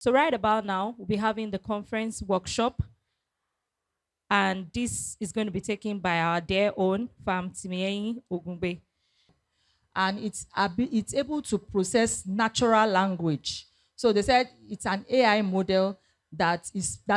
So right about now, we'll be having the conference workshop, and this is going to be taken by our dear own Pharm Timeyin Ogungbe. And it's able to process natural language. So they said it's an AI model that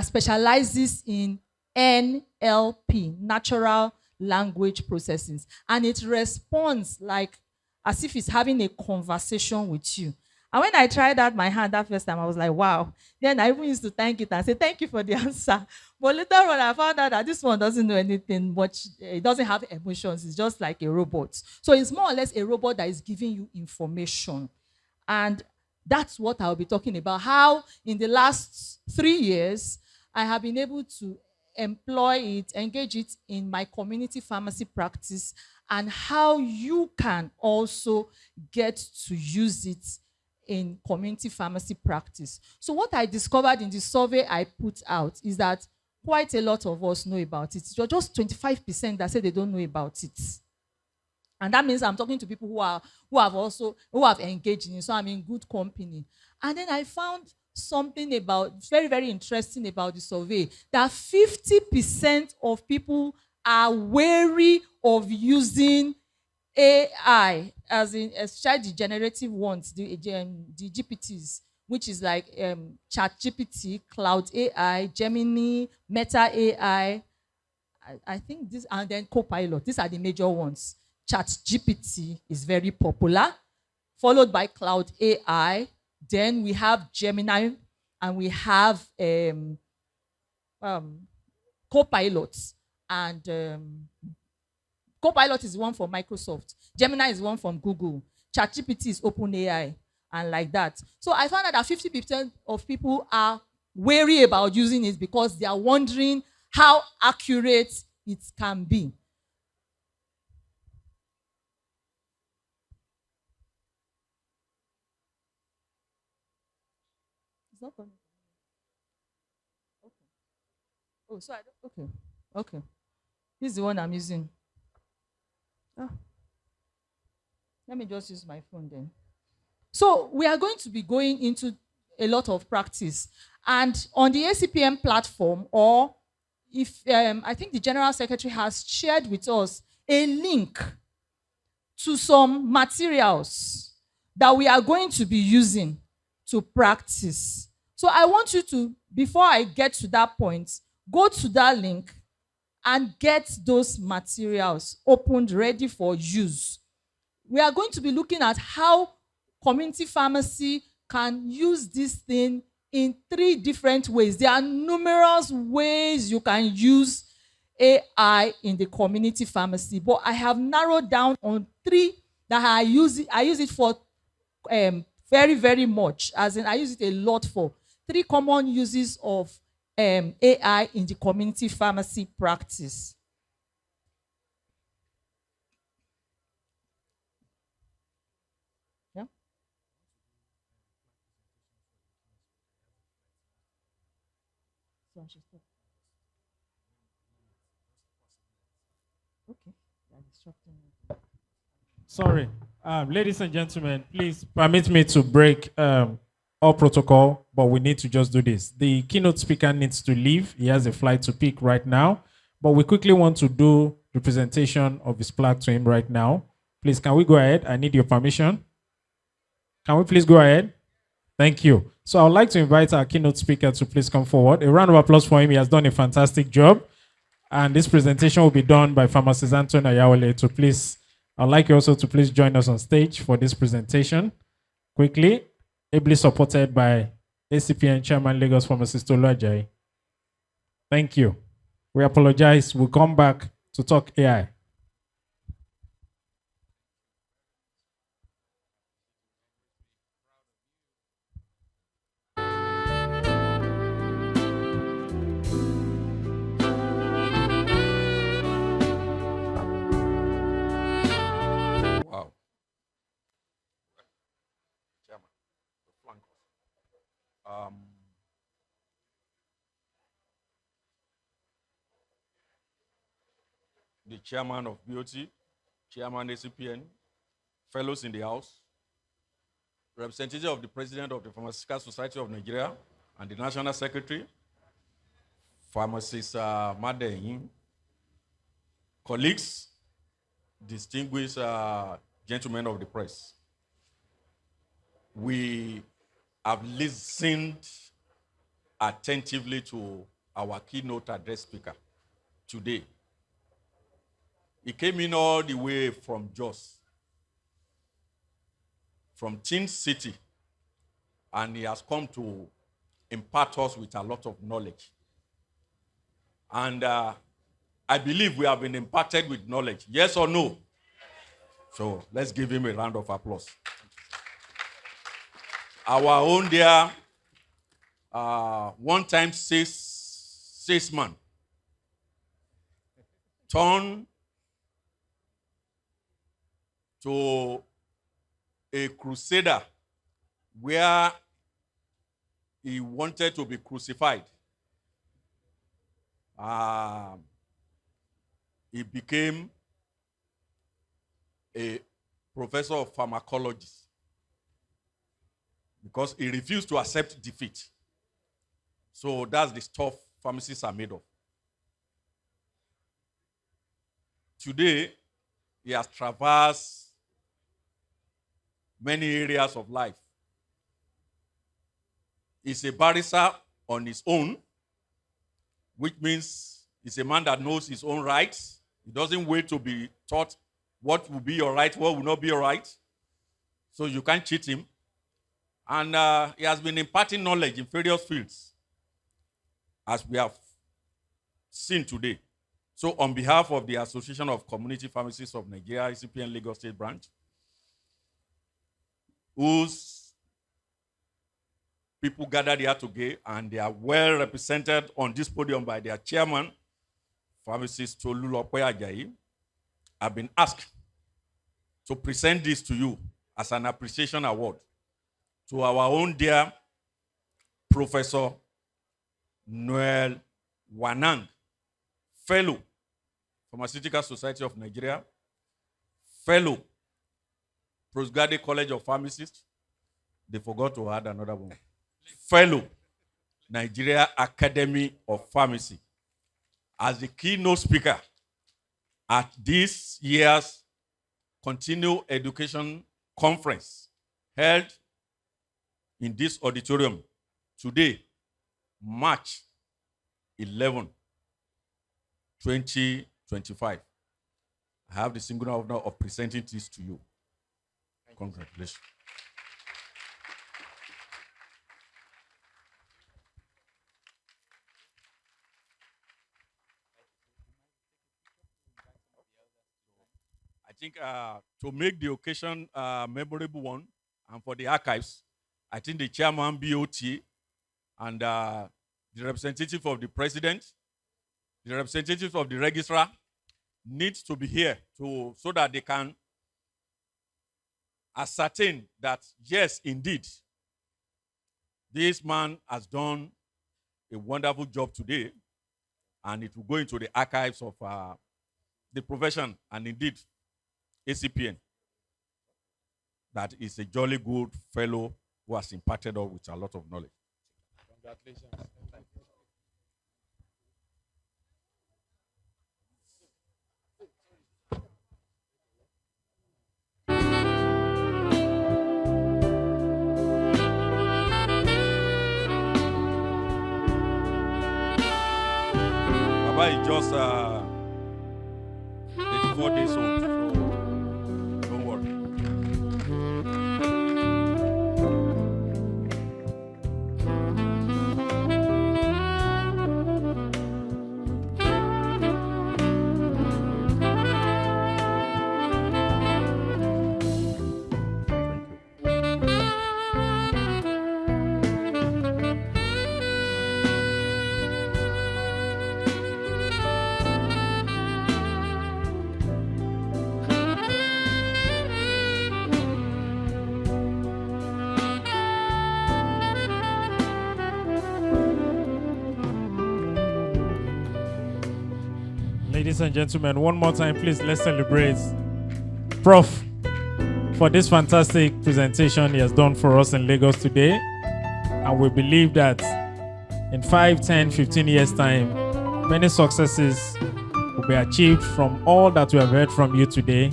specializes in NLP, natural language processing, and it responds like as if it's having a conversation with you. And when I tried out my hand that first time, I was like, wow. Then I even used to thank it and say, thank you for the answer. But later on, I found out that this one doesn't know anything much. It doesn't have emotions. It's just like a robot. So it's more or less a robot that is giving you information. And that's what I'll be talking about. How in the last 3 years, I have been able to employ it, engage it in my community pharmacy practice, and how you can also get to use it in community pharmacy practice. So what I discovered in the survey I put out is that quite a lot of us know about it. You're just 25% that say they don't know about it. And that means I'm talking to people who have engaged in it. So I'm in good company. And then I found something about very, very interesting about the survey, that 50% of people are wary of using AI, as in especially the generative ones, the GPTs, which is like Chat GPT, Cloud AI, Gemini, Meta AI. I think this, and then Copilot. These are the major ones. Chat GPT is very popular, followed by Cloud AI. Then we have Gemini, and we have Copilot. And Copilot is one from Microsoft. Gemini is one from Google. ChatGPT is OpenAI, and like that. So I found out that 50% of people are wary about using it because they are wondering how accurate it can be. It's not coming. Okay. Oh, so I don't. Okay. Okay. This is the one I'm using. Ah. Let me just use my phone then. So we are going to be going into a lot of practice. And on the ACPM platform, or if I think the General Secretary has shared with us a link to some materials that we are going to be using to practice. So I want you to, before I get to that point, go to that link and get those materials opened, ready for use. We are going to be looking at how community pharmacy can use this thing in 3 different ways. There are numerous ways you can use AI in the community pharmacy, but I have narrowed down on 3 that I use it for very, very much. As in, I use it a lot for 3 common uses of AI in the community pharmacy practice. Yeah. So I should stop. Okay. They are disrupting me. Sorry. Ladies and gentlemen, please permit me to break all protocol, but we need to just do this. The keynote speaker needs to leave. He has a flight to pick right now, but we quickly want to do the presentation of his plaque to him right now. Please, can we go ahead? I need your permission. Can we please go ahead? Thank you. So I would like to invite our keynote speaker to please come forward. A round of applause for him. He has done a fantastic job. And this presentation will be done by pharmacist Anthony Ayawale. To please, I'd like you also to please join us on stage for this presentation. Quickly, ably supported by ACPN Chairman Lagos Pharmacist Tolu Ajayi. Thank you. We apologize. We'll come back to talk AI. Wow. Chairman, the flank. The chairman of BOT, chairman ACPN, fellows in the house, representative of the president of the Pharmaceutical Society of Nigeria, and the National Secretary, Pharmacist Madeyin, colleagues, distinguished gentlemen of the press. We have listened attentively to our keynote address speaker today. He came in all the way from Jos, from Tin City, and he has come to impart us with a lot of knowledge. And I believe we have been imparted with knowledge. Yes or no? So let's give him a round of applause. Our own dear one-time salesman turned to a crusader where he wanted to be crucified. He became a professor of pharmacology because he refused to accept defeat. So that's the stuff pharmacists are made of. Today, he has traversed many areas of life. He's a barrister on his own, which means he's a man that knows his own rights. He doesn't wait to be taught what will be your right, what will not be your right. So you can't cheat him. And he has been imparting knowledge in various fields, as we have seen today. So on behalf of the Association of Community Pharmacists of Nigeria, ECPN Lagos State Branch, whose people gathered here today, and they are well represented on this podium by their chairman, Pharmacist Tolulope Ajayi, have been asked to present this to you as an appreciation award to our own dear Professor Noel Wanang, Fellow, Pharmaceutical Society of Nigeria, Fellow, Postgraduate College of Pharmacists. They forgot to add another one. Fellow, Nigeria Academy of Pharmacy, as the keynote speaker at this year's Continuing Education Conference held in this auditorium today, March 11, 2025. I have the singular honor of presenting this to you. Congratulations. I think to make the occasion a memorable one and for the archives, I think the chairman BOT and the representative of the president, the representative of the registrar needs to be here so that they can ascertain that, yes, indeed, this man has done a wonderful job today, and it will go into the archives of the profession and indeed ACPN. That is a jolly good fellow who has imparted us with a lot of knowledge. Congratulations. Baba is just 84 days old, so don't worry. Ladies and gentlemen, one more time, please, let's celebrate Prof for this fantastic presentation he has done for us in Lagos today. And we believe that in 5, 10, 15 years' time, many successes will be achieved from all that we have heard from you today.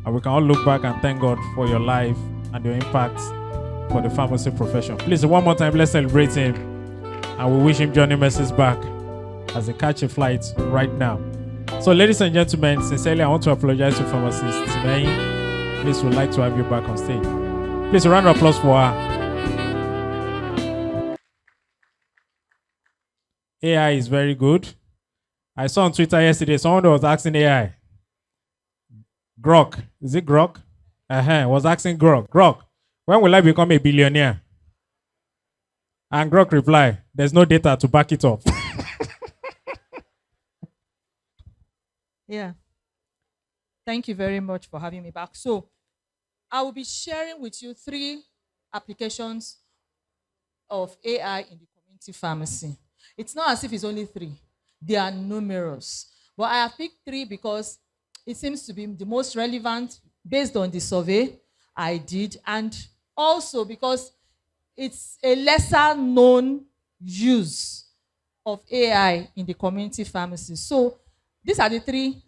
And we can all look back and thank God for your life and your impact for the pharmacy profession. Please, one more time, let's celebrate him. And we wish him journey mercies back as they catch a flight right now. So, ladies and gentlemen, sincerely, I want to apologize to pharmacist Timeyin. Please, we'd like to have you back on stage. Please, a round of applause for her. AI is very good. I saw on Twitter yesterday, someone was asking AI, Grok, is it Grok? Was asking Grok, when will I become a billionaire? And Grok replied, there's no data to back it up. Yeah. Thank you very much for having me back. So I will be sharing with you 3 applications of AI in the community pharmacy. It's not as if it's only 3. They are numerous. But I have picked 3 because it seems to be the most relevant based on the survey I did, and also because it's a lesser known use of AI in the community pharmacy. So these are the 3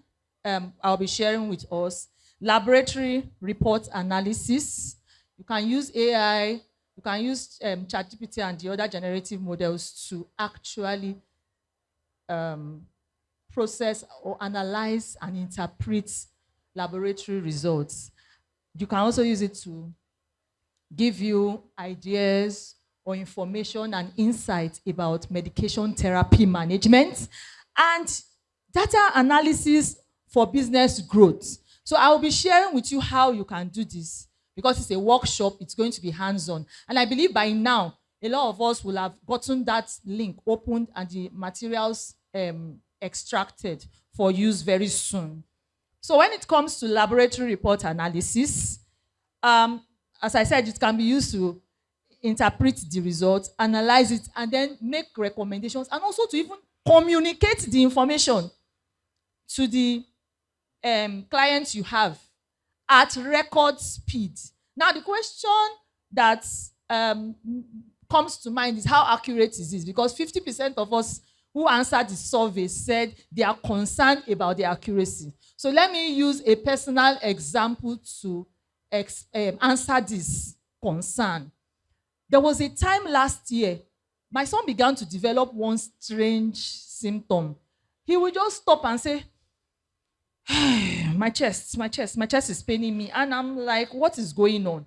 I'll be sharing with us. Laboratory report analysis. You can use AI, you can use ChatGPT and the other generative models to actually process or analyze and interpret laboratory results. You can also use it to give you ideas or information and insights about medication therapy management and data analysis for business growth. So I will be sharing with you how you can do this because it's a workshop, it's going to be hands-on. And I believe by now, a lot of us will have gotten that link opened and the materials extracted for use very soon. So when it comes to laboratory report analysis, as I said, it can be used to interpret the results, analyze it, and then make recommendations, and also to even communicate the information to the clients you have at record speed. Now, the question that comes to mind is how accurate is this? Because 50% of us who answered the survey said they are concerned about the accuracy. So let me use a personal example to answer this concern. There was a time last year, my son began to develop one strange symptom. He would just stop and say, my chest is paining me. And I'm like, what is going on?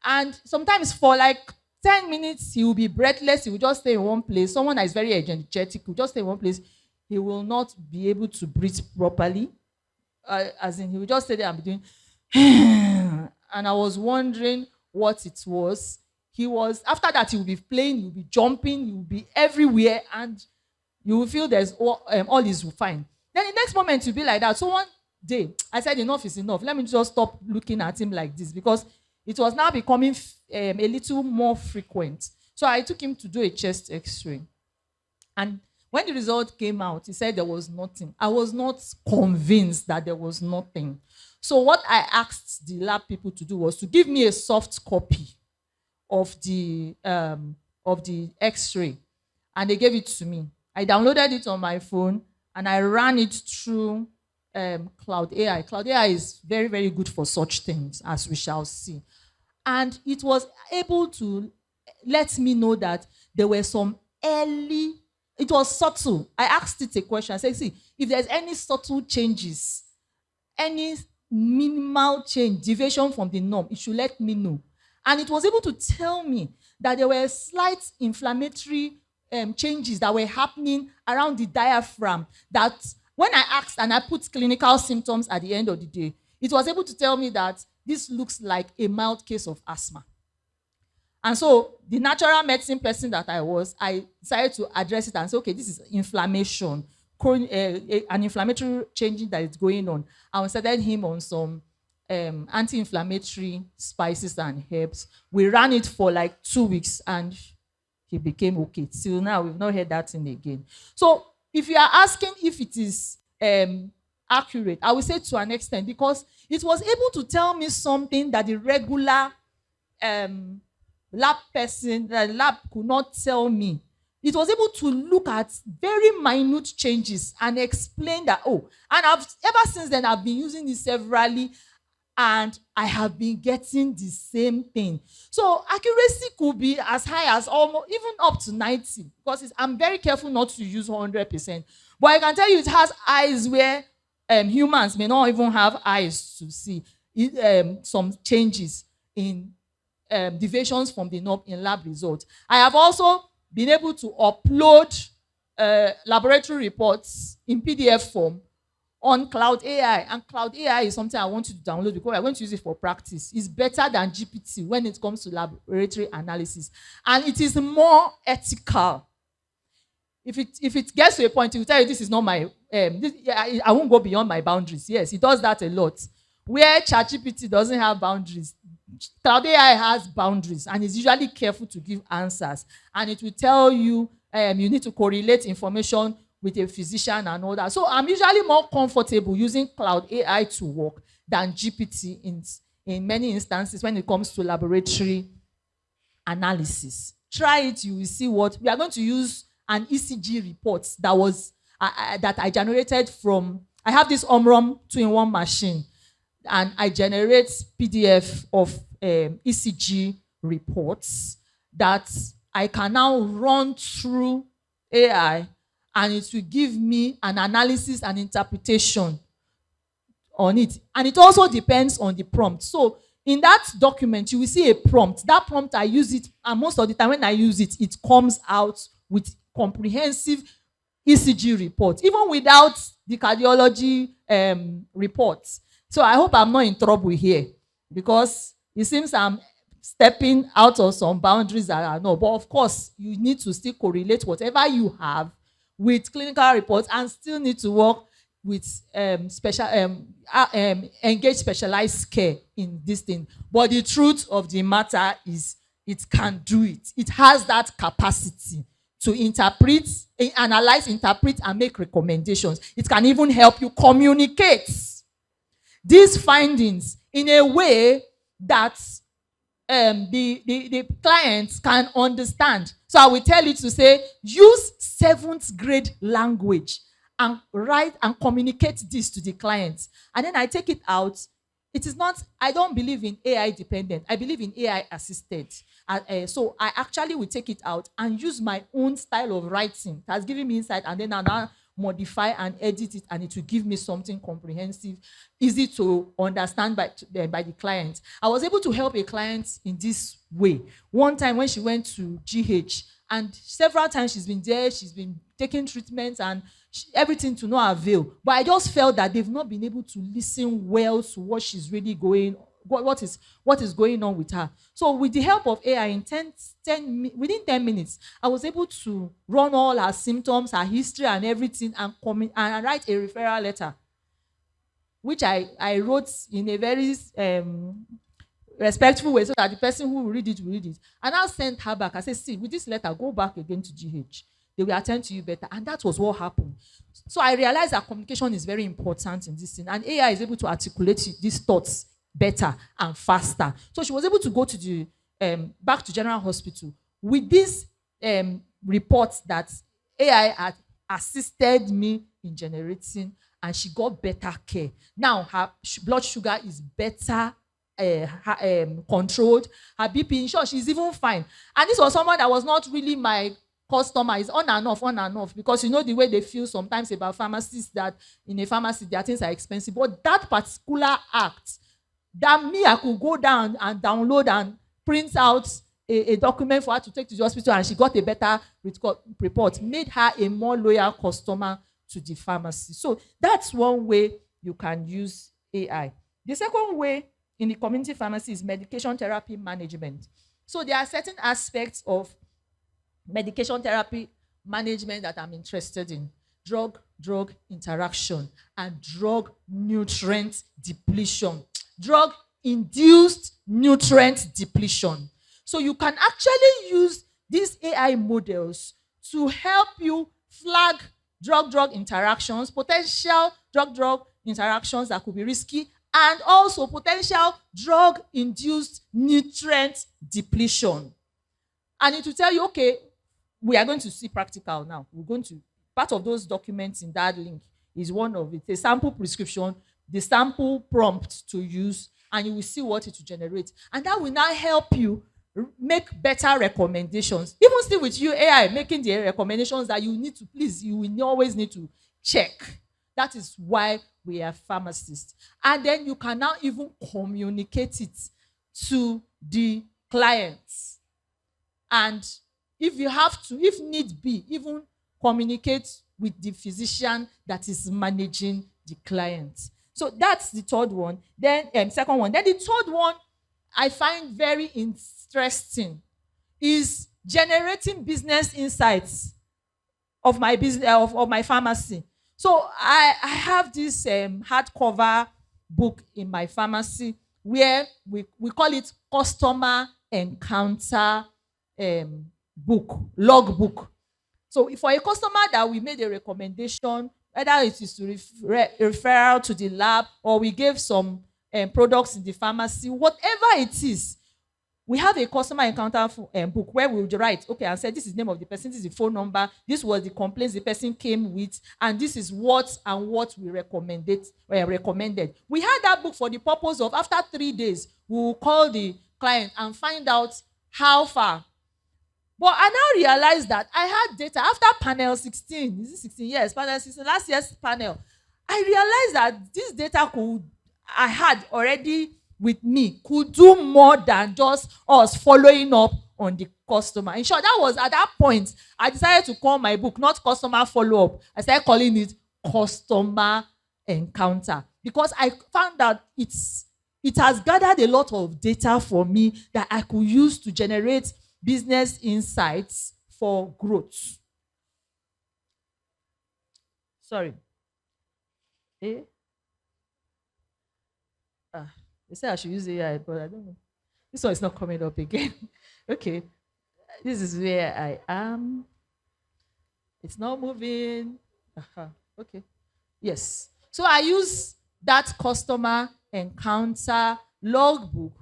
And sometimes for like 10 minutes, he will be breathless. He will just stay in one place. Someone that is very energetic will just stay in one place. He will not be able to breathe properly. As in, he will just stay there and be doing, and I was wondering what it was. After that, he will be playing, he will be jumping, he will be everywhere, and you will feel there's all is fine. Then the next moment, you'll be like that. So one day, I said, enough is enough. Let me just stop looking at him like this because it was now becoming a little more frequent. So I took him to do a chest x-ray. And when the result came out, he said there was nothing. I was not convinced that there was nothing. So what I asked the lab people to do was to give me a soft copy of the x-ray. And they gave it to me. I downloaded it on my phone and I ran it through Cloud AI. Cloud AI is very, very good for such things, as we shall see. And it was able to let me know that there were some early, it was subtle. I asked it a question. I said, see, if there's any subtle changes, any minimal change, deviation from the norm, it should let me know. And it was able to tell me that there were slight inflammatory changes that were happening around the diaphragm, that when I asked and I put clinical symptoms at the end of the day, it was able to tell me that this looks like a mild case of asthma. And so the natural medicine person that I was, I decided to address it and say, okay, this is inflammation, an inflammatory change that is going on. I started him on some anti-inflammatory spices and herbs. We ran it for like 2 weeks and he became okay. Till now, we've not heard that thing again. So if you are asking if it is accurate, I would say to an extent, because it was able to tell me something that the regular lab person, the lab could not tell me. it was able to look at very minute changes and explain that, oh, and ever since then, I've been using this severally, and I have been getting the same thing. So accuracy could be as high as almost even up to 90, because I'm very careful not to use 100%. But I can tell you it has eyes where humans may not even have eyes to see some changes in deviations from the norm in lab results. I have also been able to upload laboratory reports in PDF form on Cloud AI. And Cloud AI is something I want you to download because we're going to use it for practice. It's better than GPT when it comes to laboratory analysis. And it is more ethical. If it gets to a point, it will tell you this is not my, I won't go beyond my boundaries. Yes, it does that a lot. Where ChatGPT doesn't have boundaries, Cloud AI has boundaries and is usually careful to give answers. And it will tell you you need to correlate information with a physician and all that. So I'm usually more comfortable using Cloud AI to work than GPT in many instances when it comes to laboratory analysis. Try it, you will see what we are going to use. An ECG report that was that I generated from. I have this Omron 2-in-1 machine, and I generate PDF of ECG reports that I can now run through AI, and it will give me an analysis and interpretation on it. And it also depends on the prompt. So in that document, you will see a prompt. That prompt, I use it, and most of the time when I use it, it comes out with comprehensive ECG report, even without the cardiology reports. So I hope I'm not in trouble here, because it seems I'm stepping out of some boundaries that I know. But of course, you need to still correlate whatever you have with clinical reports and still need to work with engage specialized care in this thing. But the truth of the matter is it can do it. It has that capacity to interpret, analyze, interpret, and make recommendations. It can even help you communicate these findings in a way that the clients can understand. So I will tell you to say, use 7th grade language and write and communicate this to the clients. And then I take it out. It is not, I don't believe in AI dependent. I believe in AI assisted. So I actually will take it out and use my own style of writing. It has given me insight, and then I'll now modify and edit it, and it will give me something comprehensive, easy to understand by the client. I was able to help a client in this way. One time when she went to GH, and several times she's been there, she's been taking treatments and everything to no avail. But I just felt that they've not been able to listen well to what she's really what is going on with her. So with the help of AI, within 10 minutes, I was able to run all her symptoms, her history and everything, and write a referral letter, which I wrote in a very respectful way so that the person who will read it will read it. And I sent her back. I said, see, with this letter, go back again to GH. They will attend to you better. And that was what happened. So I realized that communication is very important in this thing. And AI is able to articulate these thoughts better and faster. So she was able to go to the back to General Hospital with this report that AI had assisted me in generating, and she got better care. Now her blood sugar is better controlled. Her BP, in short, she's even fine. And this was someone that was not really my customer. Is on and off, because you know the way they feel sometimes about pharmacists, that in a pharmacy their things are expensive. But that particular act, that I could go down and download and print out a document for her to take to the hospital, and she got a better report, made her a more loyal customer to the pharmacy. So that's one way you can use AI. The second way in the community pharmacy is medication therapy management. So there are certain aspects of medication therapy management that I'm interested in. Drug interaction and drug nutrient depletion. Drug-induced nutrient depletion. So you can actually use these AI models to help you flag drug-drug interactions, potential drug-drug interactions that could be risky, and also potential drug-induced nutrient depletion. And it will tell you, okay, we are going to see practical now. We're going to, part of those documents in that link is one of it, a sample prescription, the sample prompt to use, and you will see what it will generate. And that will now help you make better recommendations. Even still with you, AI, making the recommendations that you need to, please, you will always need to check. That is why we are pharmacists. And then you can now even communicate it to the clients. And if you have to, if need be, even communicate with the physician that is managing the client. So that's the third one. Then second one. Then the third one I find very interesting is generating business insights of my business, of my pharmacy. So I have this hardcover book in my pharmacy where we call it customer encounter book, log book. So for a customer that we made a recommendation, whether it is to referral to the lab or we gave some products in the pharmacy, whatever it is, we have a customer encounter book where we would write, okay, and say this is the name of the person, this is the phone number, this was the complaints the person came with, and this is what we recommended. We had that book for the purpose of, after 3 days, we will call the client and find out how far. But I now realized that I had data after panel 16. Is it 16? Yes, panel 16, last year's panel. I realized that this data I had already with me could do more than just us following up on the customer. In short, that was at that point, I decided to call my book not customer follow-up. I started calling it customer encounter, because I found that it has gathered a lot of data for me that I could use to generate business insights for growth. Sorry. They say I should use AI, but I don't know. This one is not coming up again. Okay. This is where I am. It's not moving. Okay. Yes. So I use that customer encounter logbook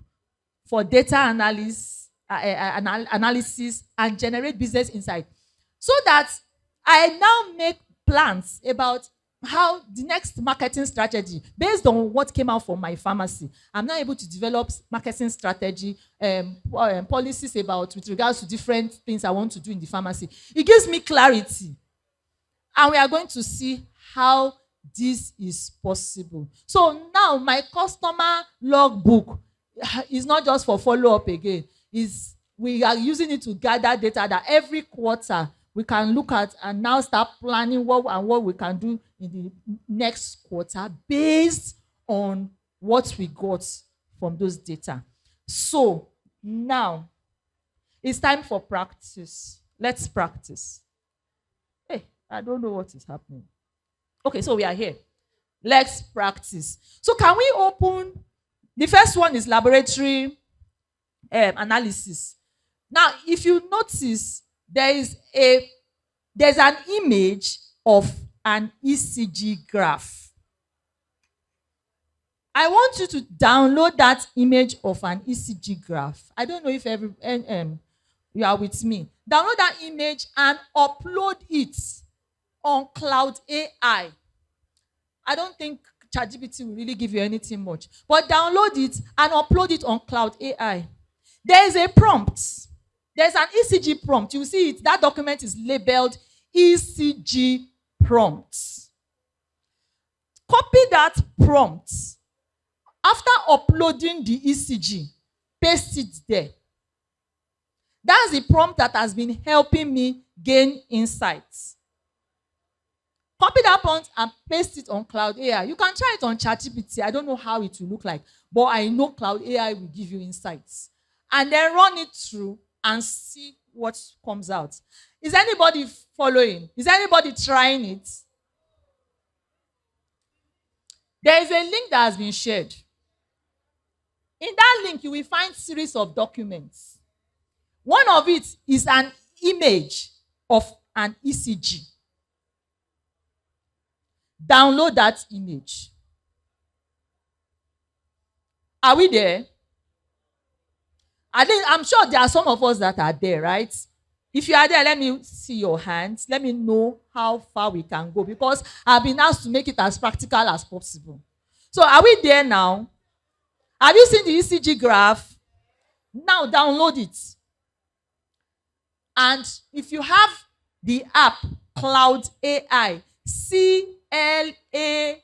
for data analysis and generate business insight, so that I now make plans about how the next marketing strategy based on what came out from my pharmacy. I'm now able to develop marketing strategy, policies about with regards to different things I want to do in the pharmacy. It gives me clarity, and we are going to see how this is possible. So now my customer logbook is not just for follow-up again. We are using it to gather data that every quarter we can look at and now start planning what we can do in the next quarter based on what we got from those data. So now it's time for practice. Let's practice. Hey, I don't know what is happening. Okay, so we are here. Let's practice. So can we open? The first one is laboratory analysis. Now, if you notice, there's an image of an ECG graph. I want you to download that image of an ECG graph. I don't know if you are with me. Download that image and upload it on Cloud AI. I don't think ChatGPT will really give you anything much, but download it and upload it on Cloud AI. There is a prompt. There's an ECG prompt. You see it. That document is labeled ECG prompt. Copy that prompt. After uploading the ECG, paste it there. That's the prompt that has been helping me gain insights. Copy that prompt and paste it on Cloud AI. You can try it on ChatGPT. I don't know how it will look like, but I know Cloud AI will give you insights. And then run it through and see what comes out. Is anybody following? Is anybody trying it? There is a link that has been shared. In that link, you will find a series of documents. One of it is an image of an ECG. Download that image. Are we there? I'm sure there are some of us that are there, right? If you are there, let me see your hands. Let me know how far we can go, because I've been asked to make it as practical as possible. So are we there now? Have you seen the ECG graph? Now download it. And if you have the app Cloud AI, CLAUDE,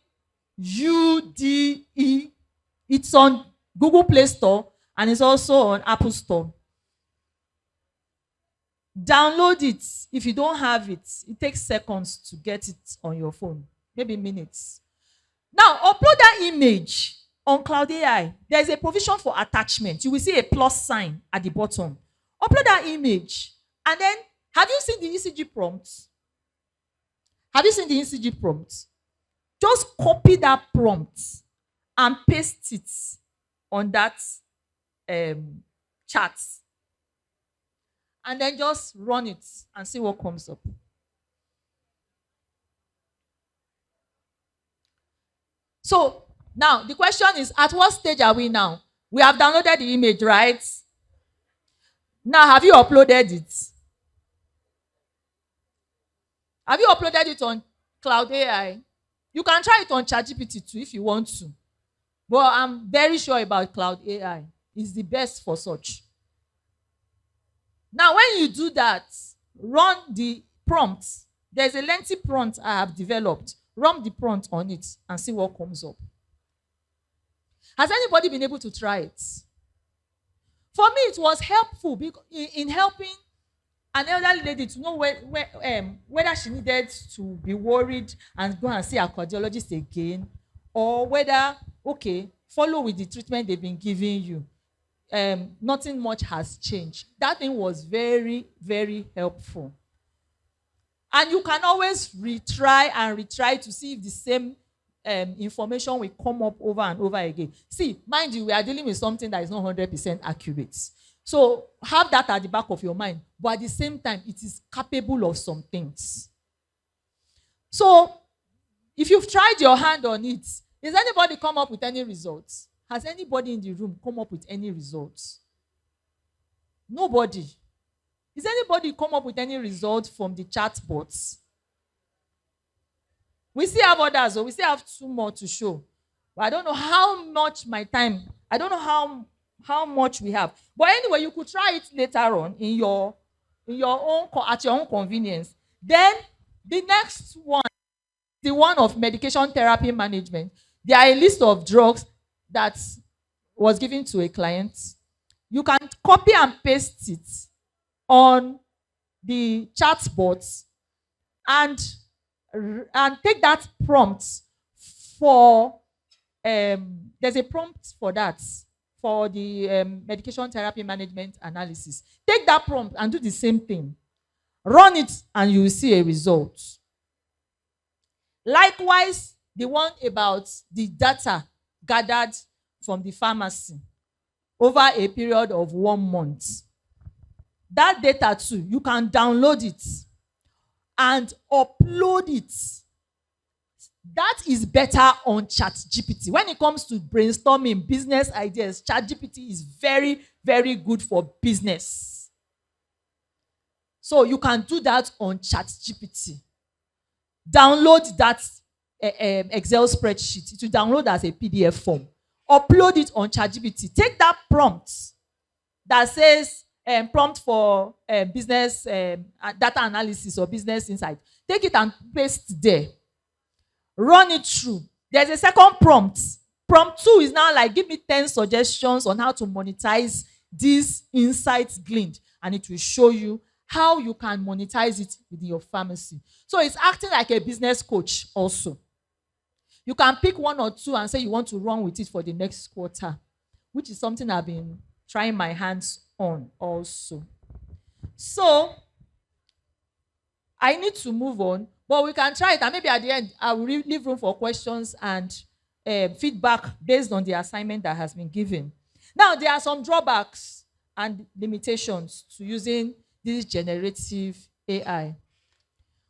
it's on Google Play Store and it's also on Apple Store. Download it. If you don't have it, it takes seconds to get it on your phone, maybe minutes. Now, upload that image on Cloud AI. There is a provision for attachment. You will see a plus sign at the bottom. Upload that image. And then, have you seen the ECG prompt? Have you seen the ECG prompt? Just copy that prompt and paste it on that chart. And then just run it and see what comes up. So now the question is, at what stage are we now? We have downloaded the image, right? Now, have you uploaded it? Have you uploaded it on Cloud AI? You can try it on ChatGPT too if you want to. But I'm very sure about Cloud AI. It's the best for such. Now, when you do that, run the prompt. There's a lengthy prompt I have developed. Run the prompt on it and see what comes up. Has anybody been able to try it? For me, it was helpful in helping an elderly lady to know whether she needed to be worried and go and see a cardiologist again, or whether, okay, follow with the treatment they've been giving you. Nothing much has changed. That thing was very, very helpful. And you can always retry to see if the same information will come up over and over again. See, mind you, we are dealing with something that is not 100% accurate. So have that at the back of your mind. But at the same time, it is capable of some things. So if you've tried your hand on it, has anybody come up with any results? Has anybody in the room come up with any results? Nobody. Is anybody come up with any results from the chat bots? We still have others, or we still have 2 more to show. But I don't know how much my time, I don't know how much we have. But anyway, you could try it later on in your own, at your own convenience. Then the next one, the one of medication therapy management. There are a list of drugs that was given to a client. You can copy and paste it on the chatbot and take that prompt for there's a prompt for that, for the medication therapy management analysis. Take that prompt and do the same thing. Run it and you will see a result. Likewise, the one about the data gathered from the pharmacy over a period of 1 month. That data too, you can download it and upload it. That is better on ChatGPT. When it comes to brainstorming business ideas, ChatGPT is very, very good for business. So you can do that on ChatGPT. Download that Excel spreadsheet. It will download as a PDF form. Upload it on ChatGPT. Take that prompt that says prompt for business data analysis or business insight. Take it and paste there. Run it through. There's a second prompt. Prompt 2 is now like, give me 10 suggestions on how to monetize these insights gleaned. And it will show you how you can monetize it with your pharmacy. So it's acting like a business coach also. You can pick 1 or 2 and say you want to run with it for the next quarter, which is something I've been trying my hands on also. So I need to move on, but we can try it, and maybe at the end I will leave room for questions and feedback based on the assignment that has been given. Now, there are some drawbacks and limitations to using this generative AI.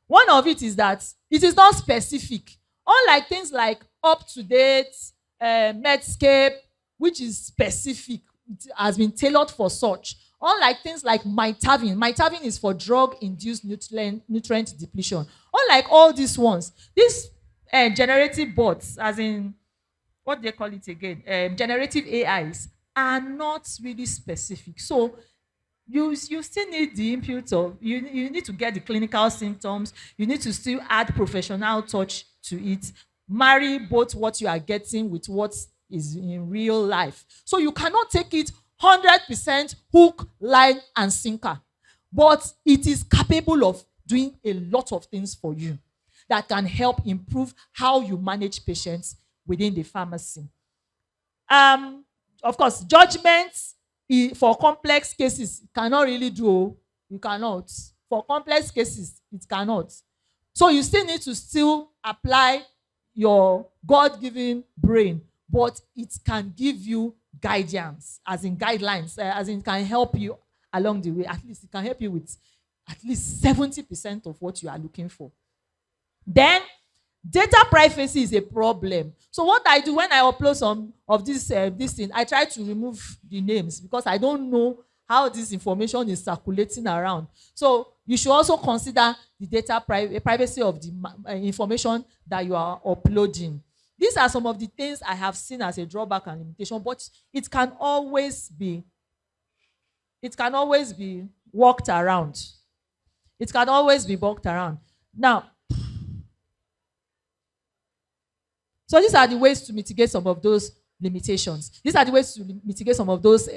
One of it is that it is not specific. Unlike things like UpToDate, Medscape, which is specific, it has been tailored for such. Unlike things like mitavin is for drug-induced nutrient depletion. Unlike all these ones, these generative bots, as in, what do they call it again? Generative AIs are not really specific. So you still need the input of, you need to get the clinical symptoms, you need to still add professional touch to it, marry both what you are getting with what is in real life. So you cannot take it 100% hook, line, and sinker. But it is capable of doing a lot of things for you that can help improve how you manage patients within the pharmacy. Of course, judgments for complex cases cannot really do. You cannot. For complex cases, it cannot. So you still need to still apply your God-given brain, but it can give you guidance, as in guidelines, as in can help you along the way. At least it can help you with at least 70% of what you are looking for. Then, data privacy is a problem. So what I do when I upload some of this thing, I try to remove the names because I don't know how this information is circulating around. So you should also consider the data privacy of the information that you are uploading. These are some of the things I have seen as a drawback and limitation, but it can always be worked around. It can always be worked around. Now, so these are the ways to mitigate some of those limitations. These are the ways to mitigate some of those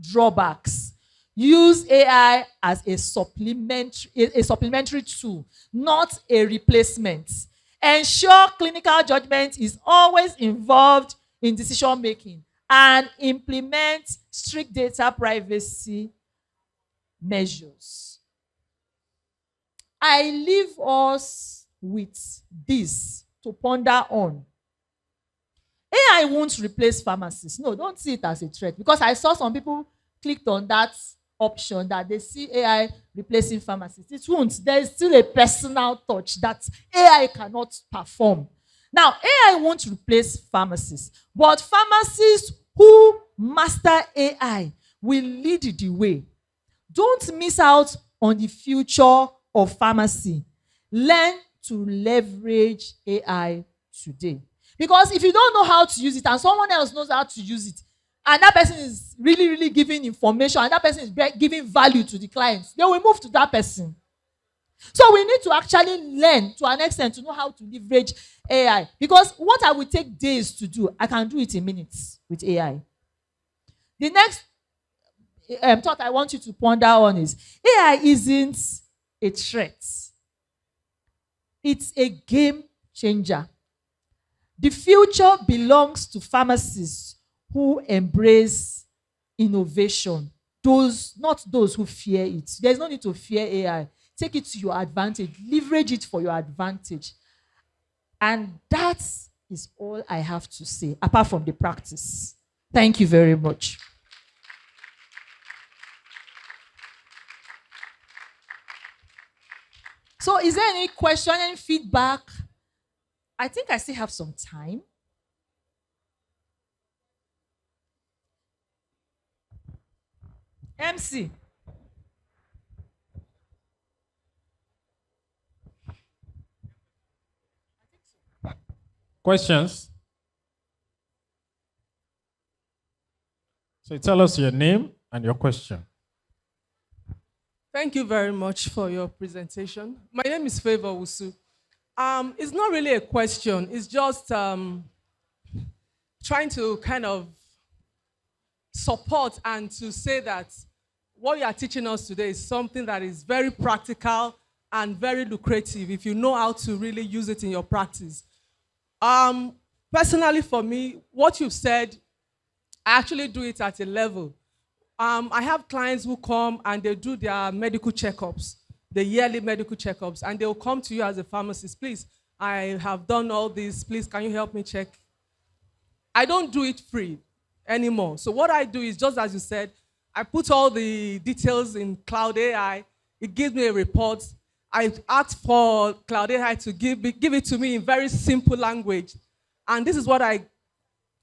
drawbacks. Use AI as a supplementary tool, not a replacement. Ensure clinical judgment is always involved in decision making, and implement strict data privacy measures. I leave us with this to ponder on. AI won't replace pharmacists. No, don't see it as a threat, because I saw some people clicked on that option that they see AI replacing pharmacists. It won't. There is still a personal touch that AI cannot perform. Now, AI won't replace pharmacists, but pharmacists who master AI will lead the way. Don't miss out on the future of pharmacy. Learn to leverage AI today. Because if you don't know how to use it and someone else knows how to use it, and that person is really, really giving information, and that person is giving value to the clients, they will move to that person. So we need to actually learn to an extent to know how to leverage AI. Because what I will take days to do, I can do it in minutes with AI. The next thought I want you to ponder on is, AI isn't a threat. It's a game changer. The future belongs to pharmacists who embrace innovation. Not those who fear it. There's no need to fear AI. Take it to your advantage. Leverage it for your advantage. And that is all I have to say, apart from the practice. Thank you very much. So is there any question, any feedback? I think I still have some time. MC. Questions? So tell us your name and your question. Thank you very much for your presentation. My name is Favor Wusu. It's not really a question. It's just trying to kind of support and to say that what you are teaching us today is something that is very practical and very lucrative if you know how to really use it in your practice. Personally, for me, what you've said, I actually do it at a level. I have clients who come and they do their medical checkups, the yearly medical checkups, and they'll come to you as a pharmacist. Please, I have done all this. Please, can you help me check? I don't do it free anymore. So what I do is, just as you said, I put all the details in Cloud AI. It gives me a report. I ask for Cloud AI to give it to me in very simple language. And this is what I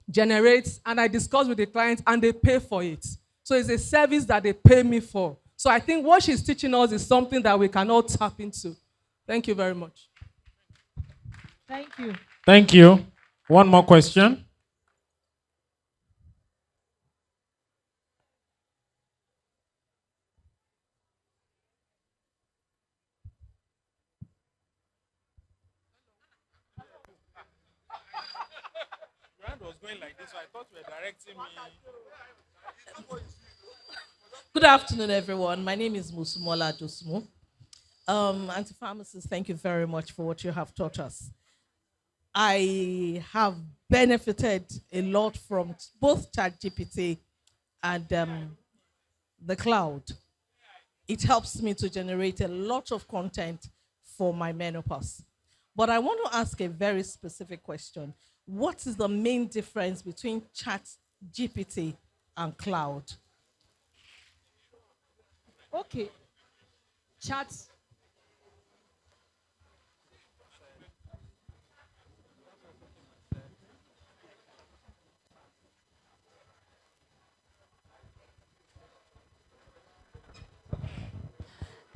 generate, and I discuss with the client, and they pay for it. So it's a service that they pay me for. So I think what she's teaching us is something that we can all tap into. Thank you very much. Thank you. Thank you. One more question. Your hand was going like this, so I thought you were directing me. Good afternoon, everyone. My name is Musumola Dosmu. Anti-pharmacists, thank you very much for what you have taught us. I have benefited a lot from both ChatGPT and the cloud. It helps me to generate a lot of content for my menopause. But I want to ask a very specific question. What is the main difference between ChatGPT and cloud? Okay. Chat.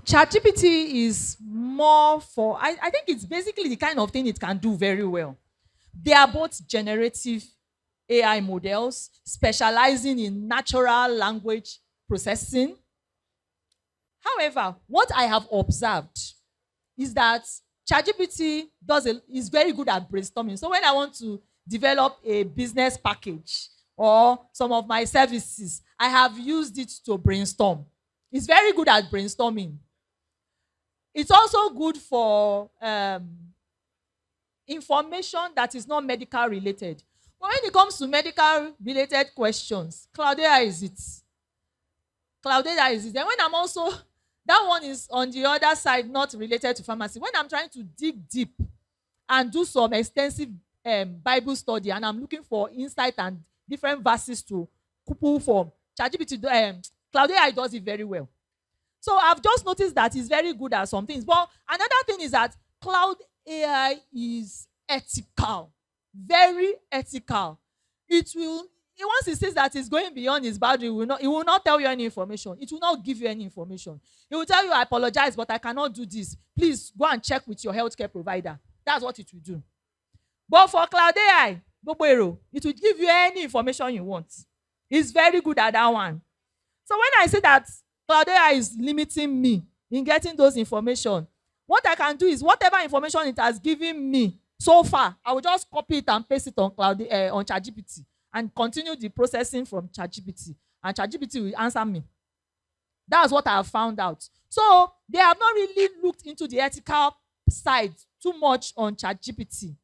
ChatGPT is more for, I think it's basically the kind of thing it can do very well. They are both generative AI models specializing in natural language processing. However, what I have observed is that ChatGPT is very good at brainstorming. So when I want to develop a business package or some of my services, I have used it to brainstorm. It's very good at brainstorming. It's also good for information that is not medical related. But when it comes to medical related questions, Cloud AI is it. Cloud AI is it. Then when I'm also, that one is on the other side, not related to pharmacy. When I'm trying to dig deep and do some extensive Bible study and I'm looking for insight and different verses to pull from, ChatGPT, Cloud AI does it very well. So I've just noticed that it's very good at some things. But another thing is that Cloud AI is ethical, very ethical. Once it says that it's going beyond its boundary, it will not tell you any information. It will not give you any information. It will tell you, I apologize, but I cannot do this. Please go and check with your healthcare provider. That's what it will do. But for Cloud AI, it will give you any information you want. It's very good at that one. So when I say that Cloud AI is limiting me in getting those information, what I can do is whatever information it has given me so far, I will just copy it and paste it on on ChatGPT and continue the processing from ChatGPT, and ChatGPT will answer me. That's what I have found out. So they have not really looked into the ethical side too much on ChatGPT.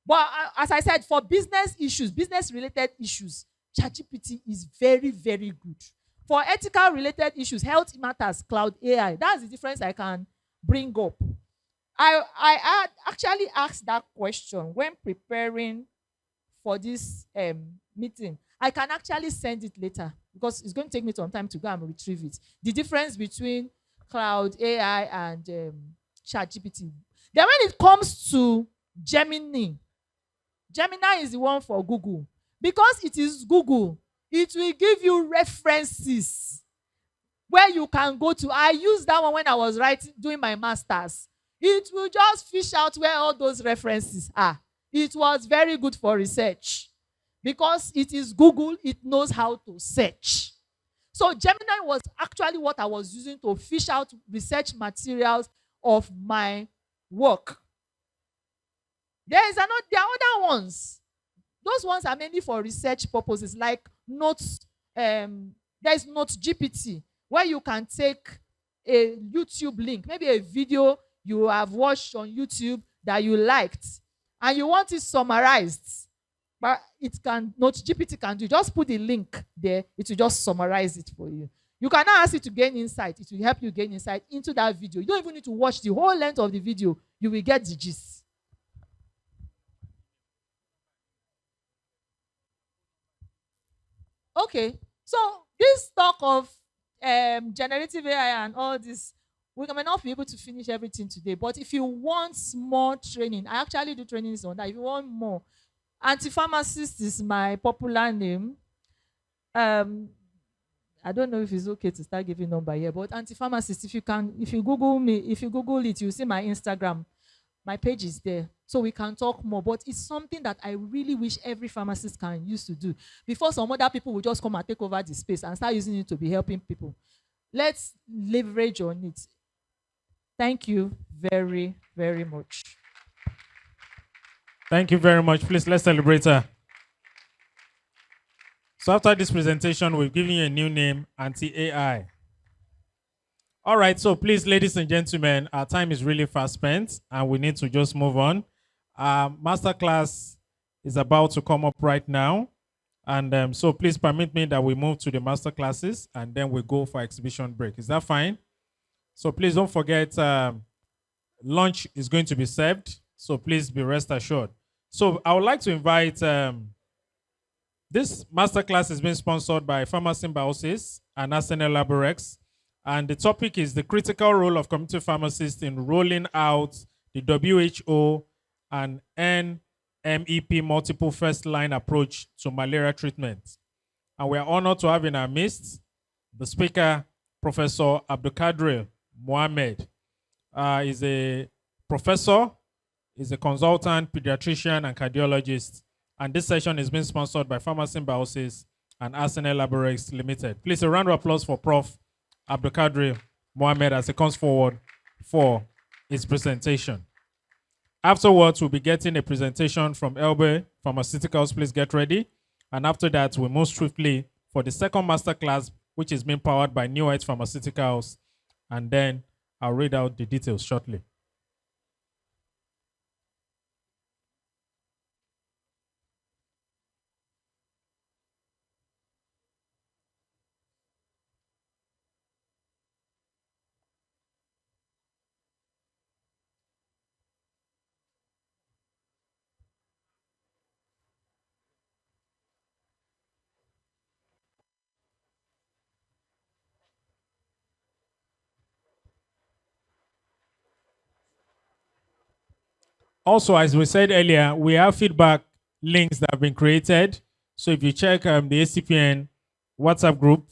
But as I said, for business issues, business-related issues, ChatGPT is very, very good. For ethical related issues, health matters, Cloud AI. That's the difference I can bring up. I actually asked that question when preparing for this meeting. I can actually send it later because it's going to take me some time to go and retrieve it. The difference between Cloud AI and ChatGPT. Then when it comes to Gemini is the one for Google. Because it is Google, it will give you references where you can go to. I used that one when I was doing my master's. It will just fish out where all those references are. It was very good for research. Because it is Google, it knows how to search. So Gemini was actually what I was using to fish out research materials of my work. There are other ones. Those ones are mainly for research purposes, like notes. There's Notes GPT, where you can take a YouTube link, maybe a video you have watched on YouTube that you liked, and you want it summarized. But Notes GPT can do. Just put the link there, it will just summarize it for you. You can now ask it to gain insight. It will help you gain insight into that video. You don't even need to watch the whole length of the video. You will get the gist. Okay, so this talk of generative AI and all this, we may not be able to finish everything today, but if you want more training, I actually do trainings on that. If you want more, Anti-Pharmacist is my popular name. I don't know if it's okay to start giving number here, but anti-pharmacist, if you Google me, if you Google it, you see my Instagram. My page is there. So we can talk more. But it's something that I really wish every pharmacist can use to do. Before some other people will just come and take over the space and start using it to be helping people. Let's leverage on it. Thank you very, very much. Thank you very much. Please, let's celebrate her. So after this presentation, we've given you a new name, Anti-AI. All right, so please, ladies and gentlemen, our time is really fast spent, and we need to just move on. Masterclass is about to come up right now. And so please permit me that we move to the masterclasses, and then we go for exhibition break. Is that fine? So please don't forget, lunch is going to be served, so please be rest assured. So I would like to invite, this masterclass is being sponsored by Pharm Symbiosis and Arsenal Laborex. And the topic is the critical role of community pharmacists in rolling out the WHO and NMEP multiple first-line approach to malaria treatment. And we are honored to have in our midst the speaker, Professor Abdulkadir Mohammed. Is a professor, is a consultant, pediatrician, and cardiologist. And this session is being sponsored by Pharm Symbiosis and Arsenal Laborex Limited. Please, a round of applause for Prof. Abdulkadir Mohammed as he comes forward for his presentation. Afterwards, we'll be getting a presentation from Herbal Pharmaceuticals. Please get ready. And after that, we'll move swiftly for the second masterclass, which is being powered by New Heights Pharmaceuticals. And then I'll read out the details shortly. Also, as we said earlier, we have feedback links that have been created. So if you check the ACPN WhatsApp group,